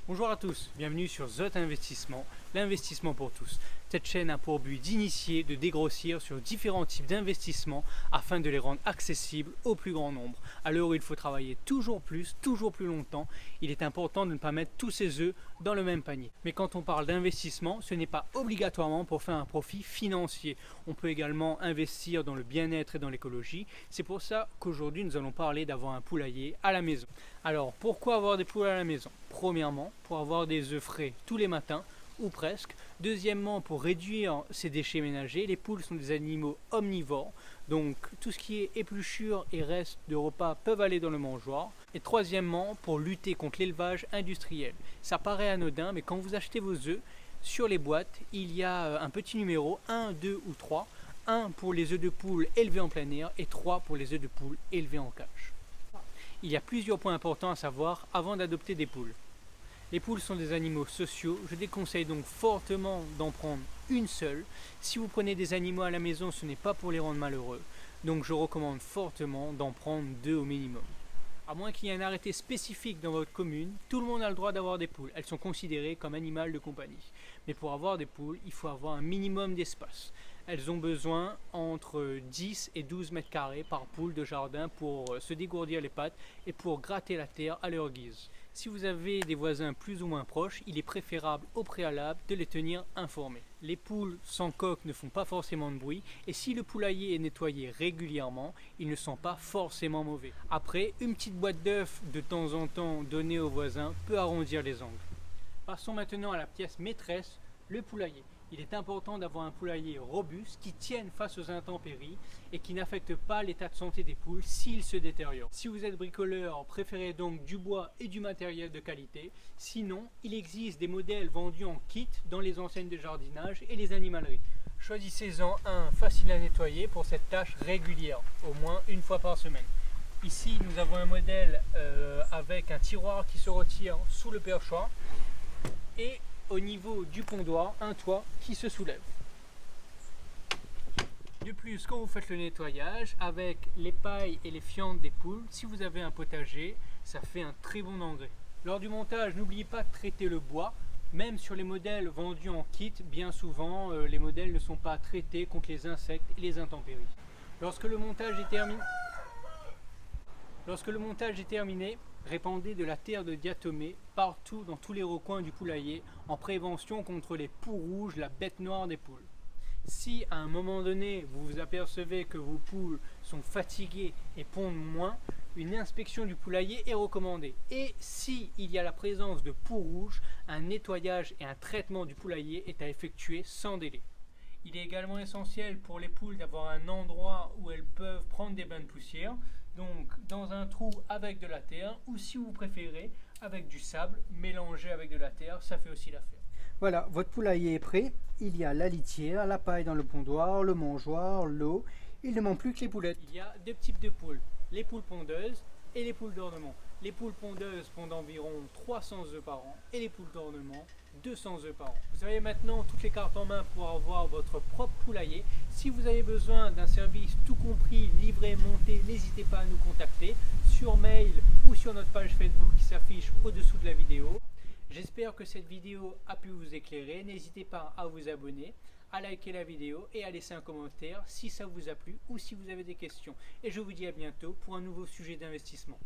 Bonjour à tous, bienvenue sur Zot Investissement, l'investissement pour tous. Cette chaîne a pour but d'initier, de dégrossir sur différents types d'investissements afin de les rendre accessibles au plus grand nombre. À l'heure où il faut travailler toujours plus longtemps, il est important de ne pas mettre tous ses œufs dans le même panier. Mais quand on parle d'investissement, ce n'est pas obligatoirement pour faire un profit financier. On peut également investir dans le bien-être et dans l'écologie. C'est pour ça qu'aujourd'hui nous allons parler d'avoir un poulailler à la maison. Alors pourquoi avoir des poules à la maison? Premièrement, pour avoir des œufs frais tous les matins, ou presque. Deuxièmement, pour réduire ces déchets ménagers. Les poules sont des animaux omnivores, donc tout ce qui est épluchure et reste de repas peuvent aller dans le mangeoire. Et troisièmement, pour lutter contre l'élevage industriel. Ça paraît anodin, mais quand vous achetez vos œufs, sur les boîtes, il y a un petit numéro, 1, 2 ou 3. 1 pour les œufs de poule élevés en plein air et 3 pour les œufs de poule élevés en cage. Il y a plusieurs points importants à savoir avant d'adopter des poules. Les poules sont des animaux sociaux, je déconseille donc fortement d'en prendre une seule. Si vous prenez des animaux à la maison, ce n'est pas pour les rendre malheureux, donc je recommande fortement d'en prendre 2 au minimum. À moins qu'il y ait un arrêté spécifique dans votre commune, tout le monde a le droit d'avoir des poules. Elles sont considérées comme animal de compagnie. Mais pour avoir des poules, il faut avoir un minimum d'espace. Elles ont besoin entre 10 et 12 mètres carrés par poule de jardin pour se dégourdir les pattes et pour gratter la terre à leur guise. Si vous avez des voisins plus ou moins proches, il est préférable au préalable de les tenir informés. Les poules sans coque ne font pas forcément de bruit et si le poulailler est nettoyé régulièrement, ils ne sont pas forcément mauvais. Après, une petite boîte d'œufs de temps en temps donnée aux voisins peut arrondir les angles. Passons maintenant à la pièce maîtresse, le poulailler. Il est important d'avoir un poulailler robuste qui tienne face aux intempéries et qui n'affecte pas l'état de santé des poules s'ils se détériorent. Si vous êtes bricoleur, préférez donc du bois et du matériel de qualité. Sinon, il existe des modèles vendus en kit dans les enseignes de jardinage et les animaleries. Choisissez-en un facile à nettoyer pour cette tâche régulière, au moins une fois par semaine. Ici, nous avons un modèle avec un tiroir qui se retire sous le perchoir et au niveau du pondoir, un toit qui se soulève. De plus, quand vous faites le nettoyage, avec les pailles et les fientes des poules, si vous avez un potager, ça fait un très bon engrais. Lors du montage, n'oubliez pas de traiter le bois. Même sur les modèles vendus en kit, bien souvent, les modèles ne sont pas traités contre les insectes et les intempéries. Lorsque le montage est terminé, répandez de la terre de diatomée partout dans tous les recoins du poulailler en prévention contre les poux rouges, la bête noire des poules. Si à un moment donné vous vous apercevez que vos poules sont fatiguées et pondent moins, une inspection du poulailler est recommandée. Et si il y a la présence de poux rouges, un nettoyage et un traitement du poulailler est à effectuer sans délai. Il est également essentiel pour les poules d'avoir un endroit où elles peuvent prendre des bains de poussière, donc dans un trou avec de la terre ou si vous préférez avec du sable mélangé avec de la terre, ça fait aussi l'affaire. Voilà, votre poulailler est prêt. Il y a la litière, la paille dans le pondoir, le mangeoir, l'eau. Il ne manque plus que les poulettes. Il y a 2 types de poules, les poules pondeuses et les poules d'ornement. Les poules pondeuses pondent environ 300 œufs par an et les poules d'ornement 200 œufs par an. Vous avez maintenant toutes les cartes en main pour avoir votre propre poulailler. Si vous avez besoin d'un service tout compris, livré, monté, n'hésitez pas à nous contacter sur mail ou sur notre page Facebook qui s'affiche au-dessous de la vidéo. J'espère que cette vidéo a pu vous éclairer. N'hésitez pas à vous abonner, à liker la vidéo et à laisser un commentaire si ça vous a plu ou si vous avez des questions. Et je vous dis à bientôt pour un nouveau sujet d'investissement.